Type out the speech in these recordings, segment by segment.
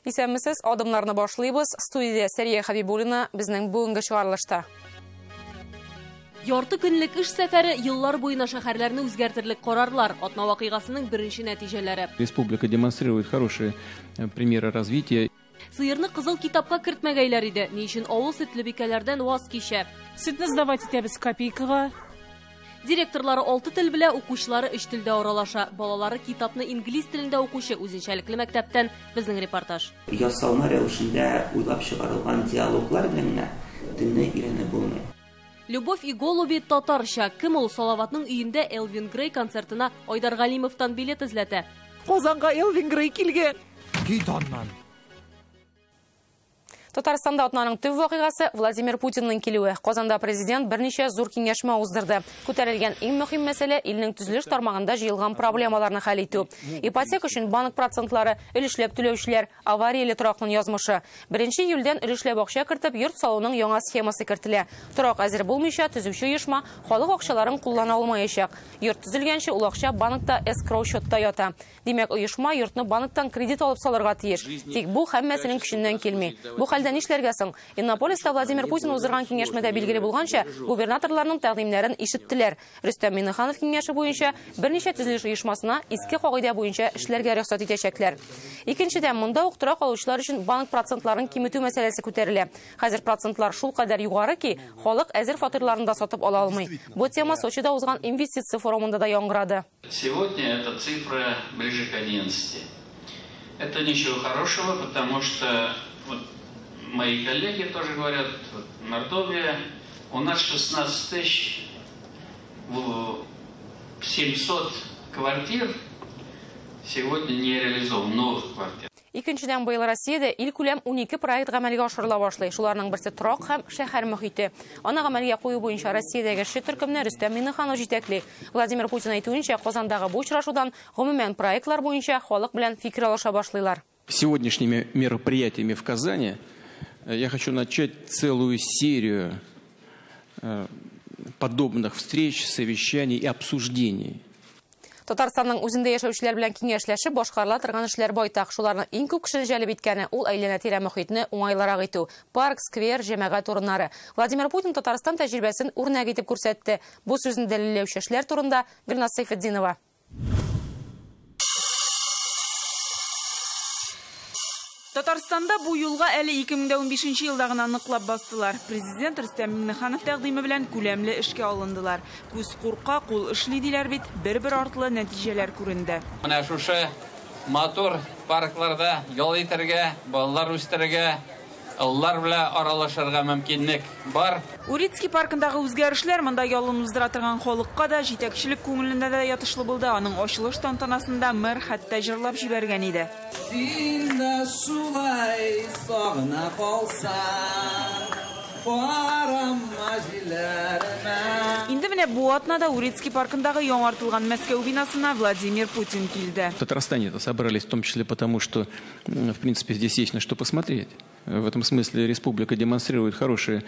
Исәнмесез, адымларны башлыйбыз. Студия Сәрия Хабибуллина безнең бүгенге чыгарылышта. Ярты көнлек эш сәфәре еллар буена шәһәрләрне үзгәртерлек карарлар, атна вакыйгасының беренче нәтиҗәләре. Республика демонстрирует хорошие примеры развития. Сыерны кызыл китапка кертмәгәйләр иде, ни өчен авыл сөтле бикәләрдән ваз кичә. Сөтне сдавать итәбез копейкага. Директорлары 6 тел белә, укучылары 3 телдә аралаша. Балалары китапны инглиз телендә укучы үзенчәлекле мәктәптән безнең репортаж. Ясалма рәвешендә уйлап чыгарылган диалоглар белән телне өйрәнеп булмый. Любовь и голуби татарча. Кем ул? Салаватның өендә Элвин Грей концертына Айдар Галимовтан билет эзләтә. Казанга Элвин Грей килгән. Китаннан. Татарстанда атнаның төп вакыйгасы Владимир Путинның килүе. Казанда президент берничә зур киңәшмә уздырды. Күтәрелгән иң мөһим мәсьәлә илнең төзелеш тармагында җыелган проблемаларны хәл итү. Ипотека өчен банк процентлары, өлешләп түләүчеләр, аварияле торакның язмышы. 1 июльдән өлешләп акча кертеп, йорт салуның яңа схемасы кертелә. Торак әзер булмыйча, төзүче оешма халык акчаларын куллана алмаячак. Йорт төзелгәнче ул акча банкта эскроу счетта ята. Димәк, оешма йортны банктан кредит алып салырга тиеш. Тик бу һәммәсенең көченнән килми. Бу хәлдә нишләргә соң? Иннополиста Владимир Путин уздырган киңәшмәдә билгеле булганча, губернаторларның тәкъдимнәрен ишеттеләр. Рөстәм Миңнеханов киңәше буенча берничә төзелеш оешмасына иске кагыйдә буенча эшләргә рөхсәт итәчәкләр. Икенчедән, монда ук торак алучылар өчен банк процентларын киметү мәсьәләсе күтәрелә. Хәзер процентлар шул кадәр югары ки, халык әзер фатирларында сатып ала алмый. Бу тема Сочида узган инвестиция форумында да яңгырады. Сегодня эта цифра ближе к 11. Это ничего хорошего, потому что мои коллеги тоже говорят, Мордовия, у нас 16 700 квартир сегодня не реализовано, новых квартир. Икенчедән, быел Россиядә илкүләм 12 проект гамәлгә ашырыла башлый. Шуларның берсе торак һәм шәһәр мөхите. Аны гамәлгә кую буенча Россиядәге эшче төркемне Рөстәм Миңнеханов җитәкли. Владимир Путин әйтүенчә, Казандагы бу очрашудан гомумән проектлар буенча халык белән фикер алыша башлыйлар. Сегодняшними мероприятиями в Казани я хочу начать целую серию подобных встреч, совещаний и обсуждений. Татарстанның үзендә яшәүчеләр белән киңәшләшеп башкарыла торган эшләр байтак. Шуларның иң күп кешене җәлеп иткәне ул әйләнә-тирә мөхитне уңайлырак итү. Парк, сквер, җәмәгать урыннары. Владимир Путин Татарстан тәҗрибәсен үрнәк итеп күрсәтте. Бу сүзне дәлилләүче эшләр турында Гөлназ Сайфетдинова. Татарстанда бу юлга әле 2015 елда гына ныклап бастылар. Президент Рөстәм Миңнеханов тәкъдиме белән күләмле эшкә алындылар. Күз курка, кул эшли диләр бит, бер-бер артлы нәтиҗәләр күренде. Менә шушы мотор паркларда ял итәргә, балалар үстерергә, уллар белән аралашырга мөмкинлек бар. Урицкий паркындагы үзгәрешләр монда ялын уздыра торган халыкка да, җитәкчелек күңелендә дә ятышлы булды. Аның ачылыш тантанасында мэр хәтта җырлап җибәргән иде. Синда шулай сагына калсаң, карама җилләренә. Инде менә бу атнада Урицкий паркындагы яңартылган Мәскәү бинасына Владимир Путин килде. В Татарстане собрались в том числе потому, что, в принципе, здесь есть на что посмотреть. В этом смысле республика демонстрирует хорошие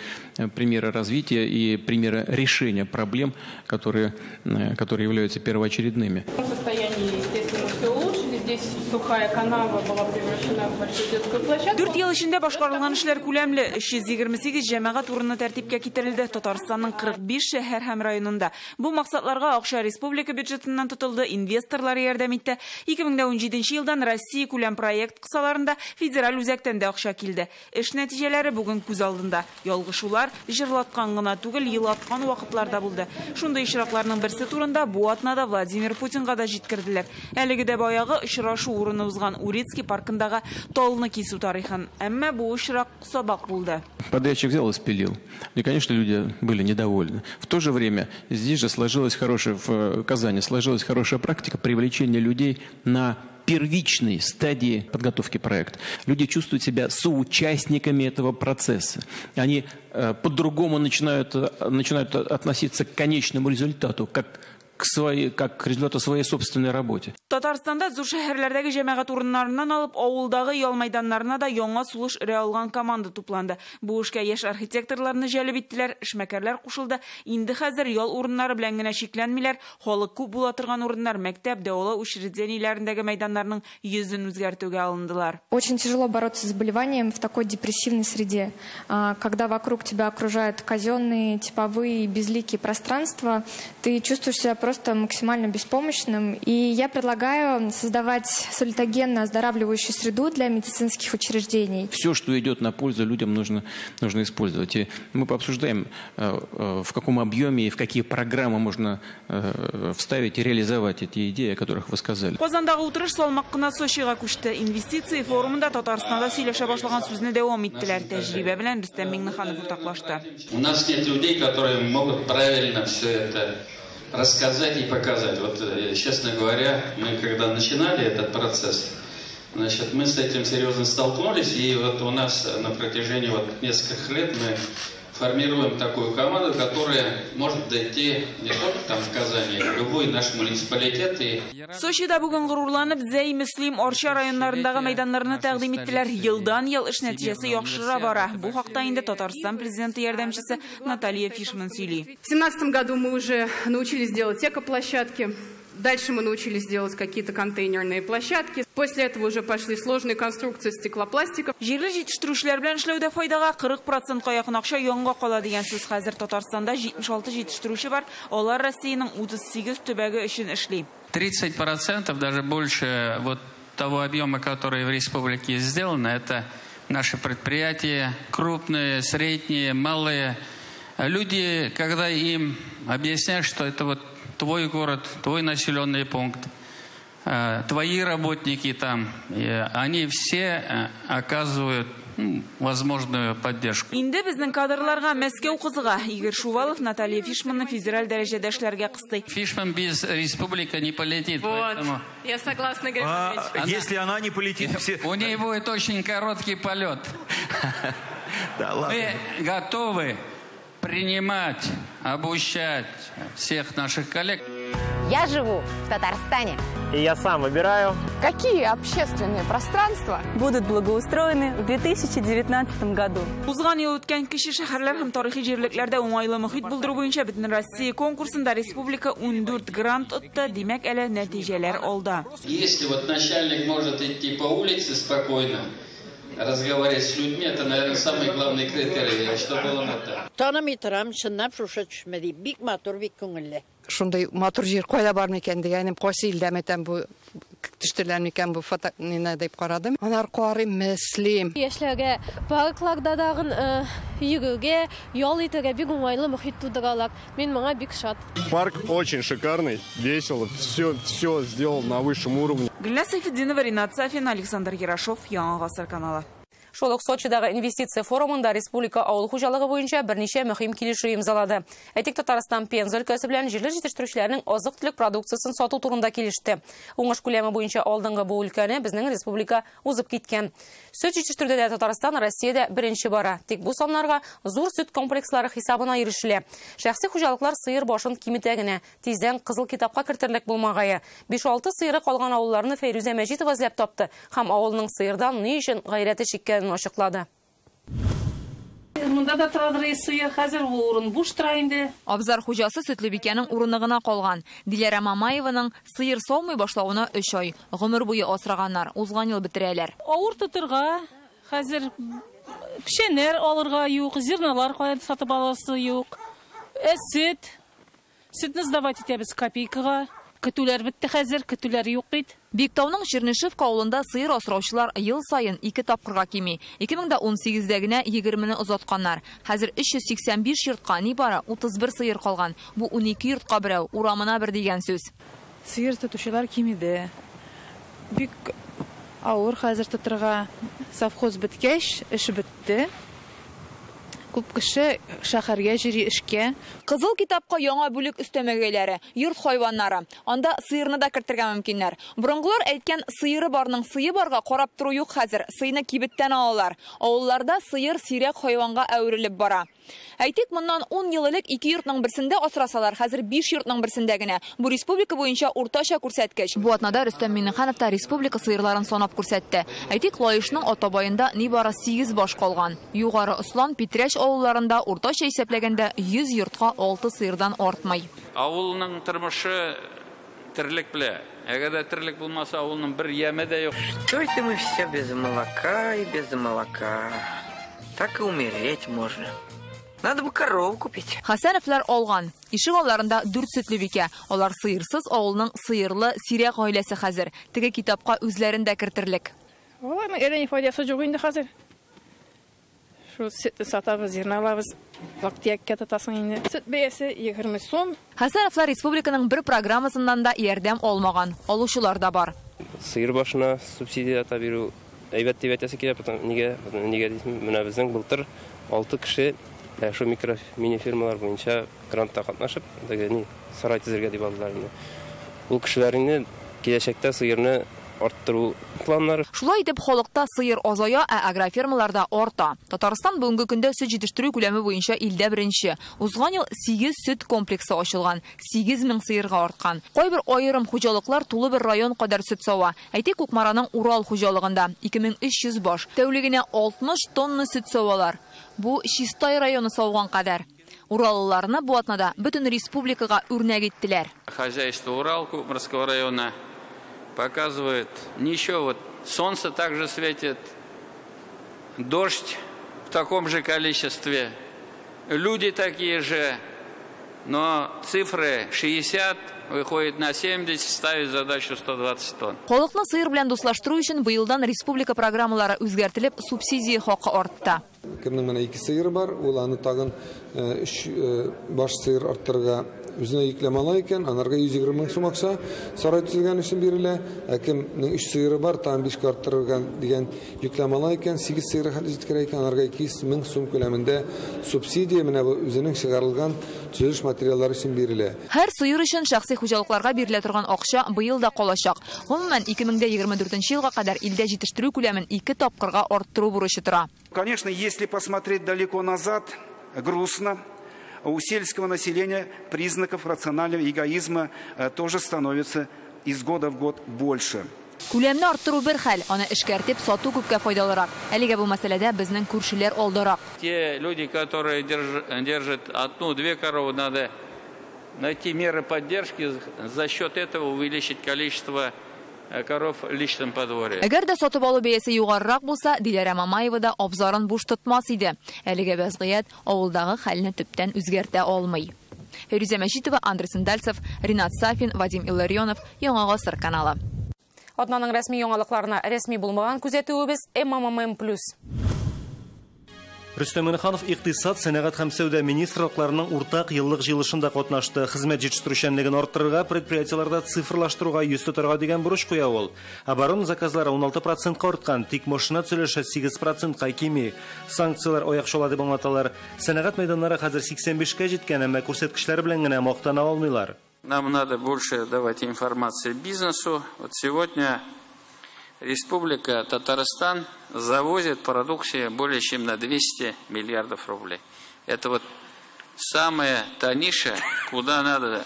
примеры развития и примеры решения проблем, которые являются первоочередными. Состояние, естественно, все улучшили. Здесь сухая канава была превращена в большую детскую площадку. 4 ел эчендә башкарылган эшләр күләмле. 328 җәмәгать урыны тәртипкә китерелде Татарстанның 45 шәһәр һәм районында. Бу максатларга акча республика бюджетыннан тотылды, инвесторлар ярдәм итте. 2017 елдан Россия күләм проект кысаларында федераль үзәктән дә акча килде. Эш нәтиҗәләре бүген күз алдында. Ялгышулар җырлаткан гына түгел, елаткан вакытларда булды. Шундый очракларның берсе турында бу атнада Владимир Путинга да җиткерделәр. Әлеге дә баягы очрашу урыны узган Урицкий паркындагы талны кисү тарихын. Әмма бу очрак сабак булды. Подрядчик взял и спилил. И, конечно, люди были недовольны. В то же время здесь же в Казани сложилась хорошая практика привлечения людей на первичной стадии подготовки проекта. Люди чувствуют себя соучастниками этого процесса. Они по-другому начинают относиться к конечному результату, как к как результат своей собственной работе. Татарстанда зур шәһәрләрдәге җәмәгать урыннарыннан алып, авылдагы ял мәйданнарына да яңа сулыш өрә алган команда тупланды. Бу эшкә яшь архитекторларны җәлеп иттеләр, эшмәкәрләр кушылды. Инде хәзер ял урыннары белән генә шикләнмиләр, халык күп була торган урыннар, мәктәп, дәвалау учреждениеләрендәге мәйданнарның йөзен үзгәртүгә алындылар. Очень тяжело бороться с заболеванием в такой депрессивной среде, когда вокруг тебя окружают казенные, типовые, безликие пространства, ты чувствуешь себя просто максимально беспомощным. И я предлагаю создавать солитогенно оздоравливающую среду для медицинских учреждений. Все, что идет на пользу людям, нужно использовать. И мы пообсуждаем, в каком объеме и в какие программы можно вставить и реализовать эти идеи, о которых вы сказали. Казандагы утырыш салмак кына Сочига күчте. Инвестиция форумында Татарстанда сөйләшә башлаган сүзне дәвам иттеләр. Тәҗрибә белән Рөстәм Миңнеханов уртаклашты. У нас нет людей, которые могут правильно все это рассказать и показать. Вот, честно говоря, мы когда начинали этот процесс, значит, мы с этим серьезно столкнулись, и вот у нас на протяжении нескольких лет мы формируем такую команду, которая может дойти не только там в Казани, а в любой наш муниципалитет. Сочида бүген горурланып, Зәй, Мөслим, Арча районнарындагы мәйданнарны тәкъдим иттеләр. Елдан-ел эш нәтиҗәсе яхшыра бара. Бу хакта инде Татарстан президенты ярдәмчесе Наталья Фишман сөйли. В 2017 году мы уже научились делать экоплощадки. Дальше мы научились делать какие-то контейнерные площадки. После этого уже пошли сложные конструкции стеклопластика. Җирле җитештерүчеләр белән эшләүдә файдага 40%-ка якын акча янга кала дигән сүз. Хәзер Татарстанда 76 җитештерүче бар. Алар Россиянең 38 төбәге өчен эшли. 30%, даже больше того объема, который в республике сделано, это наши предприятия, крупные, средние, малые. Люди, когда им объясняют, что это твой город, твой населенный пункт, твои работники там, они все оказывают возможную поддержку. Инде безнең кадрларга Мәскәү кызыга. Игорь Шувалов Наталья Фишманны федераль дәрәҗәдә эшләргә кысты. Фишман без республики не полетит. Поэтому... Я согласна, Григорий. Если она не полетит, все... У нее будет очень короткий полет. Мы готовы принимать, обучать всех наших коллег. Я живу в Татарстане. И я сам выбираю, какие общественные пространства будут благоустроены в 2019 году. Узган ел үткән кече шәһәрләр һәм тарихи җирлекләрдә уңайлы мөхит булдыру буенча Бөтен Россия конкурсында республика 14 грант отты, димәк әле нәтиҗәләр алда. Если начальник может идти по улице спокойно, разговаривать с людьми, это, наверное, самый главный критерий, что было на то. Танымый торам, шыннап шуша төшмәди, бик матур, бик күңелле. Шундай матур җир кайда бар микән дигәнем, кайсы илдә микән бу төштеләр микән бу фото нина дип карадым. Анар карый Мөслим. Яшьләргә паркларда дагын йөрүгә, ял итәргә бик уңайлы мөхит тудыралар. Мин моңа бик шат. Парк очень шикарный, весело, все сделано на высшем уровне. Гүлназ Сайфетдинова, Ринат Сафин, Александр Ярашов, Яңа Гасыр каналы. Шолок Сочидагы инвестиция форумында республика авыл хуҗалыгы буенча берничә мөһим килешү имзалады. Әйтик, Татарстан Пенза өлкәсе белән җирле җитештерүчеләрнең азык-төлек продукциясын сату турында килеште. Уңыш күләме буенча алдынгы бу өлкәне безнең республика узып киткән. Сөт җитештерүдә дә Татарстан Россиядә беренче бара. Тик бу саннарга зур сөт комплекслары хисабына ирешелә. Шәхси хуҗалыклар сыер башын киметә генә, тиздән кызыл китапка кертерлек булмагае. 5-6 сыеры калган авылларны Фәйрүзә Мәҗитова эзләп тапты һәм авылның сыердан ни өчен гайрәте чиккәнен ачыклады. Монда да торады сыер, хәзер урын буш тора инде. Абзар хуҗасы Сөтлебикәнең урыны гына калган. Диләрә Мамаеваның сыер саумый башлауына 3 ай. Гомер буе асраганнар. Узган ел бетерәләр. Авыр тотырга, хәзер пешенер алырга юк, зерналар кая сатып аласы юк. Сөтне сдавать итәбез копейкага. Көтүләр бетте хәзер, көтүләр юк бит. Биктауның Чернышевка авылында сыер асраучылар ел сайын 2 тапкырга кими. 2018дә генә 20-не озатканнар. Хәзер 385 йортка ни бара 31 сыер калган. Бу 12 йортка берәү, урамына бер дигән сүз. Сыер тотучылар кимиде. Бик авыр хәзер тотырга. Совхоз биткәч, эш бетте. Күп кеше шәһәргә җири эшкә. Кызыл китапка яңа бүлек өстәмәгәйләре, йорт хайваннары. Анда сыерны да кертергә мөмкиннәр. Борынгылар әйткән сыеры барның сые барга карап тору юк хәзер. Сыйны кибеттән алалар. Авылларда сыер сирәк хайванга әверелеп бара. Әйтик, моннан 10 ел элек 2 йортның берсендә асрасалар, хәзер 5 йортның берсендә генә. Бу республика буенча уртача күрсәткеч. Бу атнада Рөстәм Миңнеханов та республика сыерларын санап күрсәтте. Әйтик, Лаешның атабаенда нибары 8 баш калган. Югары Услан, Петрәш авылларында уртача исәпләгәндә 100 йортка 6 сыердан артмый. Авылның тормышы тирлек белә. Әгәр тирлек булмаса, авылның бер яме дә юк. Что это мы все без молока и без молока? Так и умереть можно. Надо бы корову купить. Хәсәновлар алган. Ишек алларында 4 сөтле бикә. Алар сыерсыз авылның сыерлы сирәк гаиләсе хәзер. Теге китапка үзләрендә кертерлек. Аларның әллә файдасы юк инде хәзер. Шу сөтне сатабыз, зирна алабыз. Вакытка тотасың инде. Сөт бәясе 20 сум. Хәсәновлар республиканың бер программасыннан да ярдәм алмаган. Алучылар да бар. Сыер башына субсидия бирү әйбәт дибәтәсе килә, нигә дисем, менә безнең былтыр 6 кеше шу мини фирмалар буенча грантта катнашып, сарай төзергә дип алдылар инде. Ул кешеләрне киләчәктә сыерны арттыру планнары. Шулай итеп, халыкта сыер азая, ә агрофермаларда арта. Татарстан бүгенге көндә сөт җитештерү күләме буенча илдә беренче. Узган ел 8 сөт комплексы ачылган, 8000 сыерга арткан. Кайбер айрым хуҗалыклар тулы бер район кадәр сөт сава. Әйтик, Кукмараның Урал хуҗалыгында 2300 баш, тәүлегенә 60 тонна сөт савалар. Бу Чистай районы сауган кадәр. Ураллыларны бу атнада бөтен республикага үрнәк иттеләр. Хозяйство Урал Кукмарского района показывает, ничего, вот солнце также светит, дождь в таком же количестве, люди такие же, но цифры 60 выходит на 70, ставит задачу 120 тонн. Халыкны сыер белән дуслаштыру өчен быелдан республика программалары үзгәртелеп, субсидия хакы артты. Кемнең менә 2 сыер бар, ул аны тагын 3 баш сыер арттырырга үзенә йөкләмәләр икән, анарга 120 мең сум акча сарай төзелгән өчен бирелә. Кемнең 3 сыеры бар, тагын 5 арттырырга дигән йөкләмәләр икән, 8 сыеры җиткерә икән, анарга 200 мең сум күләмендә субсидия менә бу үзенең чыгарылган төзелеш материаллары өчен бирелә. Һәр сыер өчен шәхси хуҗалыкларга бирелә торган акча быел да калачак. Гомумән 2024 елга кадәр илдә җитештерү күләмен 2 тапкырга арттыру бурычы тора. Конечно, если посмотреть далеко назад, грустно. У сельского населения признаков рационального эгоизма тоже становится из года в год больше. Күләмне арттыру бер хәл, аны эшкәртеп сату күпкә файдалырак. Әлегә бу мәсьәләдә безнең күршеләр алдарак. Те люди, которые держат 1-2 коровы, надо найти меры поддержки, за счет этого увеличить количество коров в личном подворье. Әгәр дә сатып алу бәясе югарырак булса, Диләрә Мамаева да абзарын буш тотмас иде. Әлегә вәзгыять авылдагы хәлне төптән үзгәртә алмый. Фәрүзә Мәҗитова, Андрей Сандальцев, Ринат Сафин, Вадим Илларионов, Яңа Гасыр каналы. Атнаның рәсми яңалыкларына рәсми булмаган күзәтүебез МММ+. Рөстәм Миңнеханов икътисад, сәнәгать һәм сәүдә министрлыкларының уртак еллык җыелышында катнашты. Хезмәт җитештерүчәнлеген арттырырга, предприятиеләрдә цифрлаштыруга йөз тотарга дигән бурыч куя ул. Оборона заказлары 16% арткан, тик машина төзелеше 8% кими. Санкциялар аякчала дип аңлаталар. Сәнәгать мәйданнары хәзер 85-кә җиткән, әмма күрсәткечләр белән генә мактана алмыйлар. Нам надо больше давать информации бизнесу. Вот сегодня Республика Татарстан завозит продукции более чем на 200 миллиардов рублей. Это вот самая та ниша, куда надо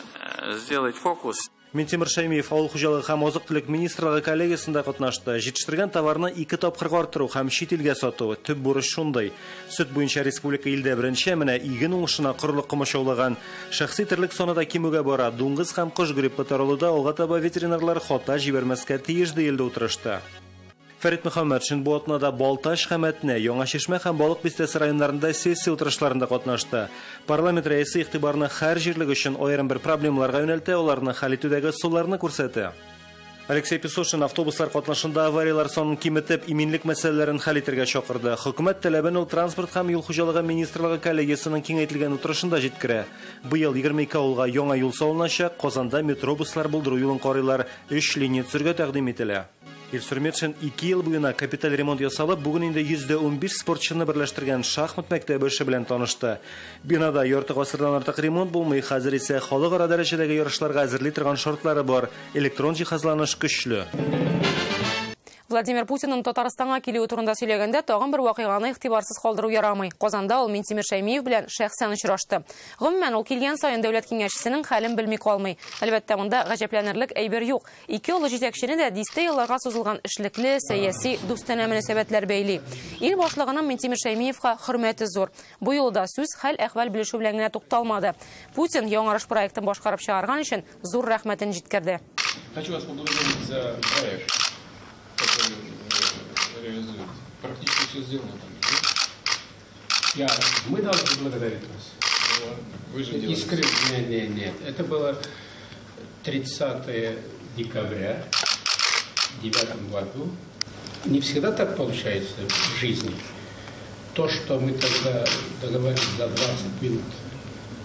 сделать фокус. Минтимир Шаймиев авыл хуҗалыгы һәм азык-төлек министрлыгы коллегиясендә катнашты. Җитештерген товарны 2 тапкырга арттыру һәм чит илгә сату төп бурыч шундый. Сөт буенча республика илдә беренче, менә иген уңышына кырлык комачаулаган. Шәхси терлек саны да кимүгә бара. Дуңгыз һәм кош гриппы таралуда алга таба ветеринарлар хата җибәрмәскә тиеш диелде утырышта. Фәрит Мөхәммәтшин бу атнада Балташ һәм Әтнә, Яңа Чишмә һәм Балык бистәсе районнарында сессия утырышларында катнашты. Парламент рәисе игътибарны һәр җирлек өчен аерым бер проблемаларга юнәлтә, аларны хәл итүдәге усулларны күрсәтә. Алексей Песошин автобуслар катнашында авариялар санын киметеп, иминлек мәсьәләләрен хәл итәргә чакырды. Хөкүмәт таләбен ул транспорт һәм юл хуҗалыгы министрлыгы коллегиясенең киңәйтелгән утырышында җиткерә. Быел 22 авылга яңа юл салыначак, Казанда метробуслар булдыру юлын карыйлар, 3 линия төзергә тәкъдим ителә. Илсурметшин 2 ел буена капиталь ремонт ясалып, бүген инде 115 спортчыны берләштергән шахмат мәктәбе эше белән танышты. Бинада ярты гасырдан артык ремонт булмый, хәзер исә халыкара дәрәҗәдәге ярышларга әзерли торган шартлары бар, электрон җиһазланыш көчле. Владимир Путинның Татарстанга килүе турында сөйләгәндә тагын бер вакыйганы игътибарсыз калдыру ярамый. Казанда ул Минтимер Шәймиев белән шәхсән очрашты. Гомумән ул килгән саен дәүләт киңәшчесенең хәлен белми калмый. Әлбәттә, монда гаҗәпләнерлек әйбер юк. Ике улы җитәкчене дә дистә елларга сузылган эшлекле, сәяси, дустана мөнәсәбәтләр бәйли. Ил башлыгының Минтимер Шәймиевка хөрмәте зур. Бу юлда сүз хәл-әхвал белешү белән генә тукталмады. Путин яңарыш проектын башкарып чыгарган өчен зур рәхмәтен җиткерде. Хочу вас поблагодарить за проект, который реализует. Практически все сделано. Мы должны благодарить вас. Вы же Нет. Это было 30 декабря в 2009 году. Не всегда так получается в жизни. То, что мы тогда договорились за 20 минут,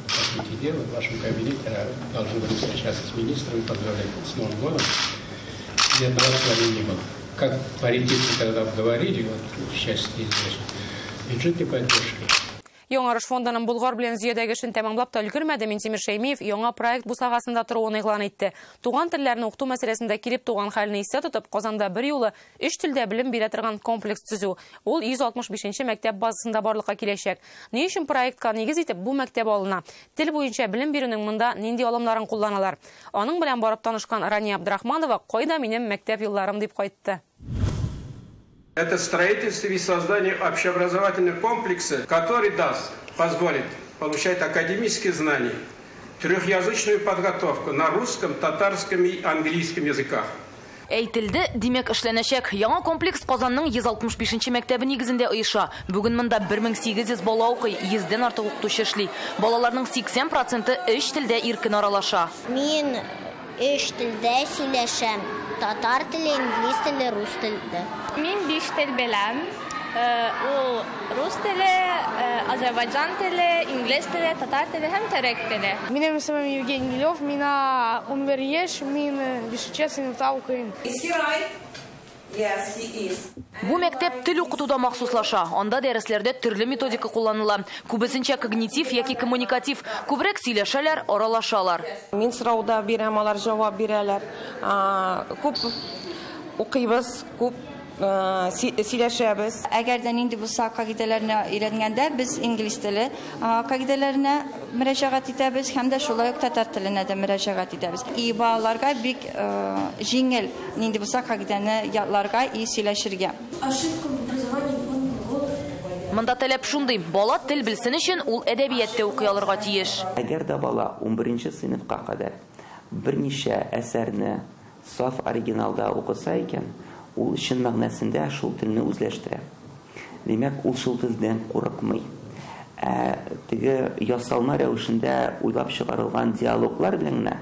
по сути дела, в вашем кабинете должны были встречаться с министром и поздравлять с Новым годом. И этого с вами не было. Как по-аритметике тогда говорили, вот в части бюджетной поддержки. Яңарыш фондының Булгар белән зөядәге эшен тәмамлап та өлгермәде. Минтимер Шәймиев яңа проект бусагасында торуын игълан итте. Туган телләрне укыту мәсьәләсендә килеп туган хәлне исә тотып, Казанда бер юлы 3 телдә белем бирә торган комплекс төзү. Ул 165-нче мәктәп базасында барлыкка киләчәк. Ни өчен проектка нигез итеп бу мәктәп алына? Тел буенча белем бирүнең монда нинди алымнарын кулланалар? Аның белән барып танышкан Рания Абдрахманова "Кайда минем мәктәп елларым" дип кайтты. Это строительство и создание общеобразовательного комплекса, который позволит получать академические знания, трехязычную подготовку на русском, татарском и английском языках. Әйтелде, димәк эшләнәчәк. Яңа комплекс Казанның 165-нче мәктәбе нигезендә оеша. Бүген монда 1800 бала укый, 100дән артык укытучы эшли. Балаларның 80% 3 телдә иркен аралаша. Мин 3 телдә сөйләшәм. Татар теле, инглиз теле, рус теле. Мин 5 тел беләм. Рус теле, Азербайджан теле, инглиз теле, татар теле һәм төрек теле. Минем исемем Евгений Гилев, мина 11 яшь, мин 5-нче сыйныфта укыйм. Бу мәктәп тел укытуда махсуслаша. Анда дәресләрдә төрле методика кулланыла. Күбесенчә когнитив яки коммуникатив. Күбрәк сөйләшәләр, аралашалар. Мин сорауда бирәм, алар җавап бирәләр. Күп укыйбыз, күп сөйләшәбез. Әгәр дә нинди булса кагыйдәләрне өйрәнгәндә, без инглиз теле кагыйдәләренә мөрәҗәгать итәбез һәм дә шулай ук татар теленә дә мөрәҗәгать итәбез. И балаларга бик җиңел нинди булса кагыйдәне ятларга и сөйләшергә. Монда таләп шундый: бала тел белсен өчен ул әдәбиятта укый алырга тиеш. Әгәр дә бала 11-нче сыйныфка кадәр берничә әсәрне саф оригиналда укыса икән, ул чын мәгънәсендә шул телне үзләштерә. Димәк, ул шул телдән курыкмый. Теге ясалма рәвешендә уйлап чыгарылган диалоглар белән генә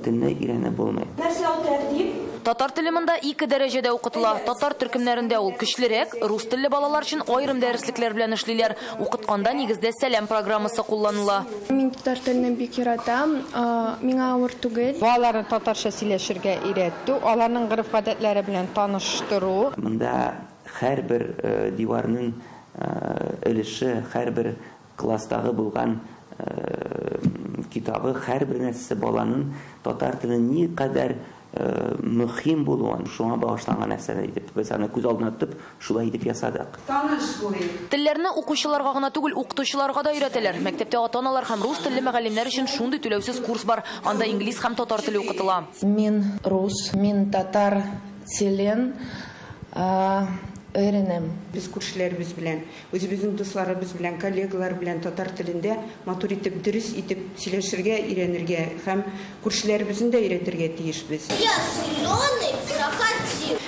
телне өйрәнеп булмый. Нәрсә ул тәртип? Татар теле монда 2 дәрәҗәдә укытыла. Татар төркемнәрендә ул көчлерәк, рус телле балалар өчен аерым дәреслекләр белән эшлиләр. Укытканда нигездә сәлам программасы кулланыла. Мин татар телене бик яратам. Миңа авыр түгел. Балаларны татарча сөйләшергә өйрәтү, аларның гырыф-гадәтләре белән таныштыру. Монда һәрбер диварның өлеше, һәрбер класстагы булган китабы, һәрбер нәрсәсе баланың татар теленең ни кадәр мөһим булуын шуңа багышланган нәрсәләр итеп, без аны күз алдына тотып, шулай итеп ясадык. Телләрне укучыларга гына түгел, укытучыларга да өйрәтәләр. Мәктәптә ата-аналар һәм рус телле мөгаллимнәр өчен шундый түләүсез курс бар. Анда инглиз һәм татар теле укытыла. Мин рус, мин татар телен öğrenem. Biz күршеләребез белән, үзебезнең дусларыбыз белән, коллегалар белән татар телендә матур итеп, дөрес итеп сөйләшергә, өйрәнергә һәм күршеләребезне дә өйрәтергә тиешбез.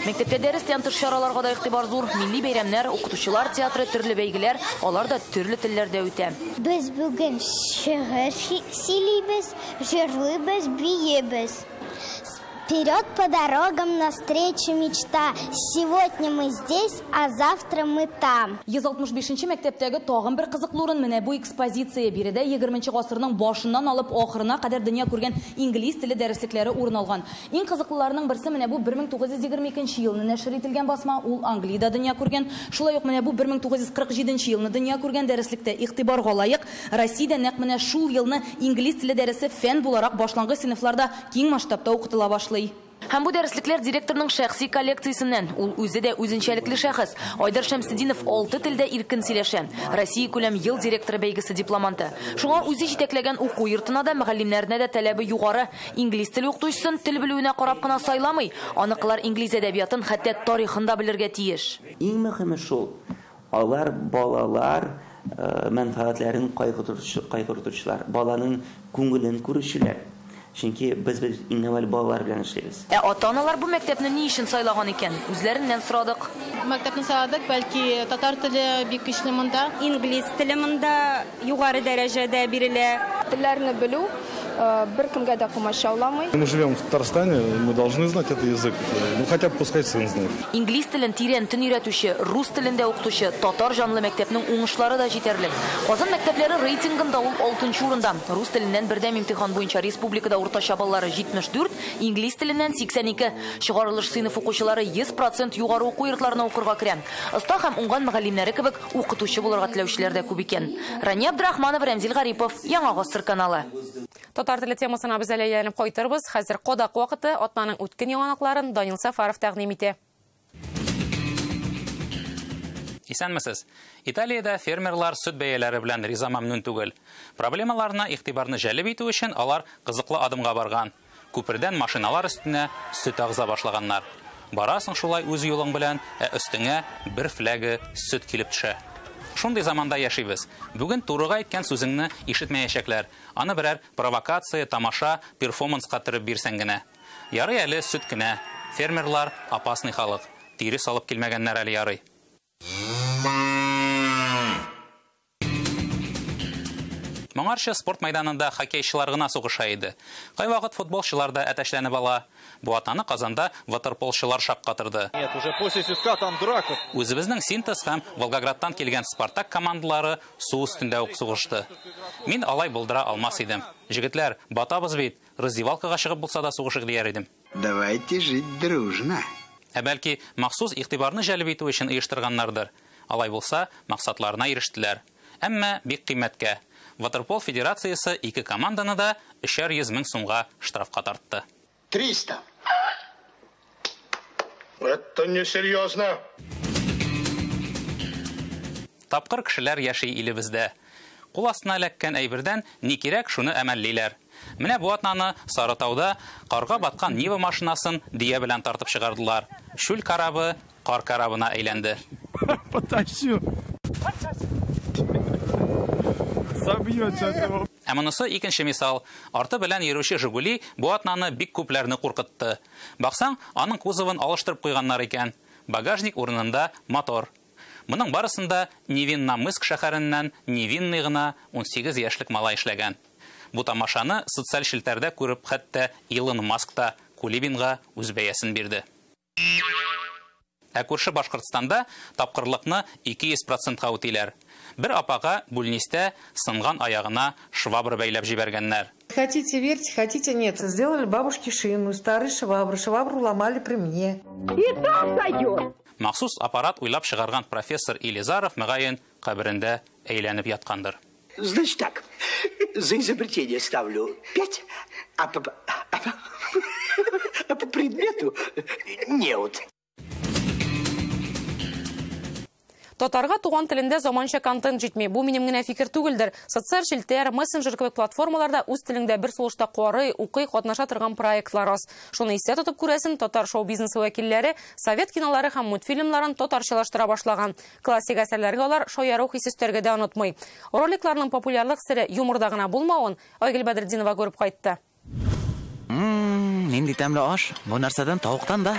Мәктәптә дәрестән тыш чараларга да игътибар зур. Милли бәйрәмнәр, укытучылар театры, төрле бәйгеләр, алар да төрле телләрдә үтә. Без бүген шигырь сөйлибез, җырлыйбыз, биебез. Вперед по дорогам навстречу мечта. Сегодня мы здесь, а завтра мы там. 165-нче мәктәптәге тагын бер кызыклы урын менә бу экспозиция. Биредә 20-нче гасырның башыннан алып ахырына кадәр дөнья күргән инглиз теле дәреслекләре урын алган. Иң кызыклыларының берсе менә бу 1922 елны нәшер ителгән басма. Ул Англиядә дөнья күргән. Шулай ук менә бу 1947 елны дөнья күргән дәреслектә игътибарга лаек. Россиядә нәкъ менә шул елны инглиз теле дәресе фән буларак башлангыч сыйныфларда киң масштабта укытыла башлый. Һәм бу дәреслекләр директорның шәхси коллекциясеннән. Ул үзе дә үзенчәлекле шәхес. Айдар Шәмсетдинов 6 телдә иркен сөйләшә. Россия күләм ел директоры бәйгесе дипломанты. Шуңа үзе җитәкләгән уку йортына да, мөгаллимнәренә дә таләбе югары. Инглиз теле укытучысын тел белүенә карап кына сайламый. Аныклар инглиз әдәбиятын, хәтта тарихын да белергә тиеш. Иң мөһиме шул. Алар балалар мәнфәгатьләрен кайгыртучылар, баланың күңелен күрүчеләр. Чөнки без иң әввәл балалар белән эшлибез. Ата-аналар бу мәктәпне ни өчен сайлаган икән? Үзләреннән сорадык. Мәктәпне сайладык, бәлки татар теле бик көчле монда, инглиз теле монда югары дәрәҗәдә бирелә. Телләрне белү беркемгә дә комачауламый. Мы живем в Татарстане, мы должны знать этот язык, ну хотя бы пускай сын знает. Инглиз телен тирән төн өйрәтүче, рус телендә укытучы, татар жанлы мәктәпнең уңышлары да җитәрлек. Казан мәктәпләре рейтингында ул 6нчы урында. Рус теленнән бердәм имтихан буенча республикада уртача баллары 74, инглиз теленнән 82. Чыгарылыш сыйныф укучылары 100% югары уку йортларына укырга керә. Оста һәм уңган мөгаллимнәре кебек укытучы булырга теләүчеләр дә күп икән. Рания Абдрахманов, Рәмзил Гарипов, Яңа Гасыр каналы. Татар теле темасына без әле янып кайтырбыз. Хәзер кодак вакыты, атнаның үткен яңалыкларын Данил Сафаров тәкъдим итә. Исәнмесез. Италиядә фермерлар сөт бәяләре белән риза мамнун түгел. Проблемаларына игътибарны җәлеп итү өчен алар кызыклы адымга барган. Күпердән машиналар өстенә сөт агыза башлаганнар. Барасың шулай үз юлың белән, өстеңә бер фляга сөт килеп төшә. Шундый заманда яшибез. Бүген турыга әйткән сүзеңне ишетмәячәкләр. Аны берәр провокация, тамаша, перформанска төреп бирсәң генә. Ярый әле сөт кенә. Фермерлар опасный халык. Тире салып килмәгәннәр әле ярый. Моңарчы спорт майданында хоккейчылар гына сугыша иде. Кайвакыт футболчылар да әтәчләнеп ала. Бу атнаны Казанда ватерполчылар шаккатырды. Нет, уже после свистка там драка. Үзебезнең Синтез һәм Волгоградтан килгән Спартак командалары су өстендә ук сугышты. Мин алай булдыра алмас идем. Җегетләр, батабыз бит, раздевалкага чыгып булса да сугышык дияр идем. Давайте жить дружно. Бәлки, махсус игътибарны җәлеп итү өчен оештырганнардыр. Алай булса, максатларына ирештеләр. Әмма бик кыйммәткә. Ватерпол федерациясе 2 команданы да 300 мең сумга штрафка тартты. 300. Это несерьезно. Тапкыр кешеләр яши илебездә. Кул астына эләккән әйбердән ни кирәк, шуны әмәллиләр. Менә бу атнаны Сарытауда карга баткан Нива машинасын дия белән тартып чыгардылар. Шүл карабы кар карабына әйләнде. Потащу. Монысы икенче мисал. Арты белән йөрүче Жигули бу атнаны бик күпләрне куркытты. Баксаң, аның кузовын алыштырып куйганнар икән. Багажник урынында мотор. Моның барысында Невинномысск шәһәреннән невинный гына 18 яшьлек малай эшләгән. Бу тамашаны социаль челтәрдә күреп, хәтта Илон Маск та Кулибинга үз бәясен бирде. Күрше Башкортстанда тапкырлыкны 200%-ка үтиләр. Бер апага бүлнистә сынган аягына швабра бәйләп җибәргәннәр. Хотите верьте, хотите нет. Сделали бабушке шину, старый швабру. Швабру ломали при мне. И там сойдет. Махсус аппарат уйлап чыгарган профессор Илизаров мөгаен каберендә әйләнеп яткандыр. Значит так, за изобретение ставлю 5, а по предмету неуд. Татарга туган телендә заманча контент җитми. Бу минем генә фикер түгелдер. Социаль челтәр, мессенджер кебек платформаларда үз телеңдә бер сулышта карый, укый, катнаша торган проектлар аз. Шуны исә тотып күрәсен, татар шоу-бизнес вәкилләре совет кинолары һәм мультфильмнарын татарчалаштыра башлаган. Классик әсәрләргә алар шаяру хис өстәргә дә онытмый. Роликларның популярлык сире юморда гына булмавын Айгөл Бәдретдинова күреп кайтты. Нинди тәмле аш. Бу нәрсәдән тавыктан да.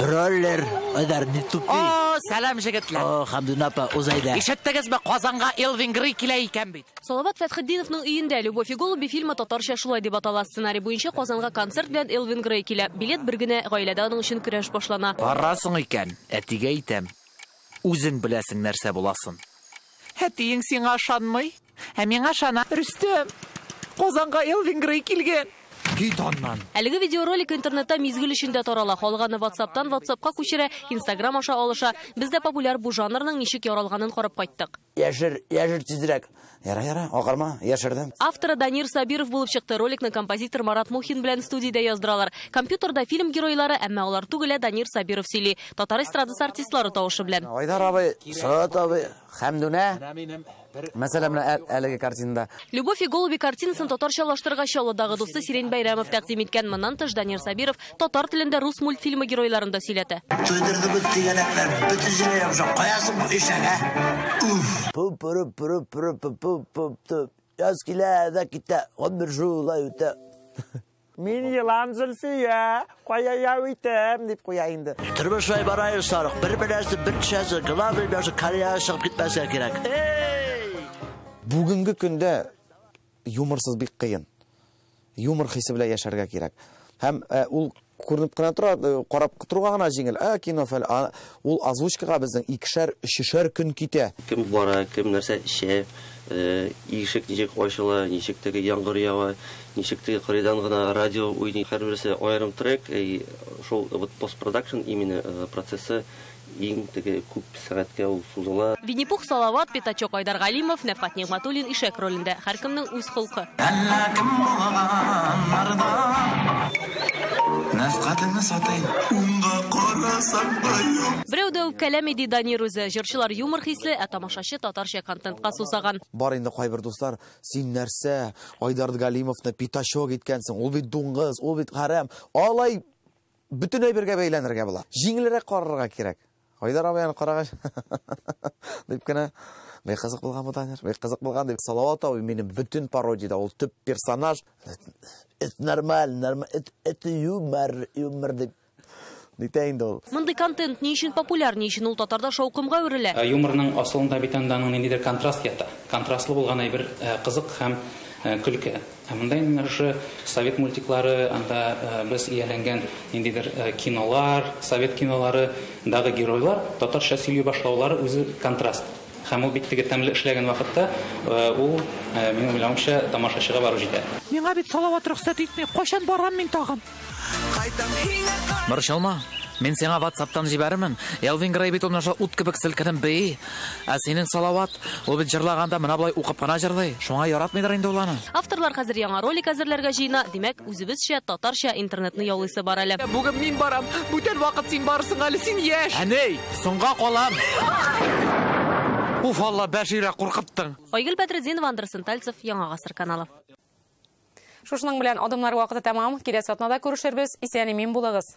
Броллер, öderni tuppi. Сәлам җегетләр. Хамдун апа, Узайда. Ишеттегезме, Казанга Элвин Грей килә икән бит. Салават Фәтхетдиновның өендә Любовь и голуби фильмы татарча шулай дип атала. Сценарий буенча Казанга концерт белән Элвин Грей килә. Билет бер генә, гаиләдә аның өчен көрәш башлана. Барасың икән, әтигә әйтәм. Үзең беләсең нәрсә буласын. Әтиең сиңа ышанмый, ә миңа ышана. Рөстәм, Казанга Элвин Грей килгән. Кит аннан. Әлеге видеоролик интернетта мизгил ішінде тарала. Халыганы WhatsApp-тан WhatsApp-ка күчерә, Instagram аша алыша. Без дә популяр бу жанрның ничек яралганын карап кайттык. Яшер тизрәк. Яра, агарма, яшердем. Авторы Данир Сабиров булып чыкты. Роликны композитор Марат Мухин белән студиядә яздыралар. Компьютерда фильм геройлары, әмма алар түгел, Данир Сабиров сөйли. Татар эстрадасы артистлары тавышы белән. Айдар абый, Саат абый, Хәмдүнә. Мәсәлән, әлеге картинада. Любовь и голуби картинасын татарчалаштырырга Чаллыдагы дусты Сирень Байрамов тәкъдим иткән. Моннан тыш Данир Сабиров татар телендә рус мультфильмы геройларында сөйләтә. Туйдырдыбыз дигәнәкләр бөтен җирә ябышып каясың бу ишәгә. Яз килә дә китә, гомер шулай үтә. Мин елан Зөлфия, кая яуитем дип куя инде. Тормышлай барайы сарык, бер-берсе бер төшәсе, главный башы Кореяга чыгып китмәсә кирәк. Бүгенге көндә юморсыз бик кыен. Юмор хисе белән яшәргә кирәк. Һәм ул күренеп кенә тора, карап торырга гына җиңел. Кино фәл, ул озвучкага безнең 2-3 көн китә. Кем бара, кем нәрсә эчә, ишек ничек ачыла, ничек теге яңгыр ява, ничек теге кырыйдан гына радио уйный, һәрберсе аерым трек, шул вот постпродакшн именно процессы иң теге күп сәгатькә ул сузыла. Винни-Пух Салават, Пятачок Айдар Галимов, Нәфкать Нигъмәтуллин ишәк ролендә. Һәркемнең үз холкы. Нәфкатыңны сатайын, унга карасаң байым. Берәүдә үпкәләми ди Данир үзе. Җырчылар юмор хисле, ә тамашачы татарча контентка сусаган. Бар инде кайбер дуслар, син нәрсә, Айдар Галимовны Пятачок иткәнсең, ул бит дуңгыз, ул бит харам. Алай бөтенләй бергә бәйләнергә була. Җиңелрәк карарга кирәк. Айдар абый аны карагач. Дип кенә бик кызык булган Данир, бик кызык булган дип Салават абый минем бүтән пародиядә ул төп персонаж. Это нормально, это юмор дип. Дитә инде ул. Мондый контент ни өчен популяр, ни өчен ул татарда шаукымга әверелә? Юморның асылында бит анданың ниндидер контраст ята. Контрастлы булган бер кызык һәм көлке. Монда инде совет мультиклары, анда без ияләнгән ниндидер кинолар, совет кинолары дагы геройлар татарча сөйли башлаулары үзе контраст. Һәм ул бит теге тәмле эшләгән вакытта ул минем уйлавымча тамашачыга барып җитә. Миңа бит Салават рөхсәт итми, кайчан барам мин тагын? Борчылма. Мен сиңа WhatsApp-тан җибәрәмен. Элвин Грей бит ул ут кебек селкенеп бей. Ә синең Салават, ул бит җырлаганда менә булай укып кына җырлый. Шуңа яратмыйдыр инде ул аны. Авторлар хәзер яңа ролик әзерләргә җыена. Димәк, үзебезчә татарча интернетны яулыйсы бар әле. Бүген мин барам. Бүтән вакыт син барсың әле, син яшь. Әней, соңга калам. Уф, Алла, Бәширә куркыттың. Айгөл Бәдретдинова, Андерсон Тальцев, Яңа гасыр каналы. Шушының белән адымнар вакыты тәмам. Киләсе атнада күрешербез. Исән-имин булыгыз.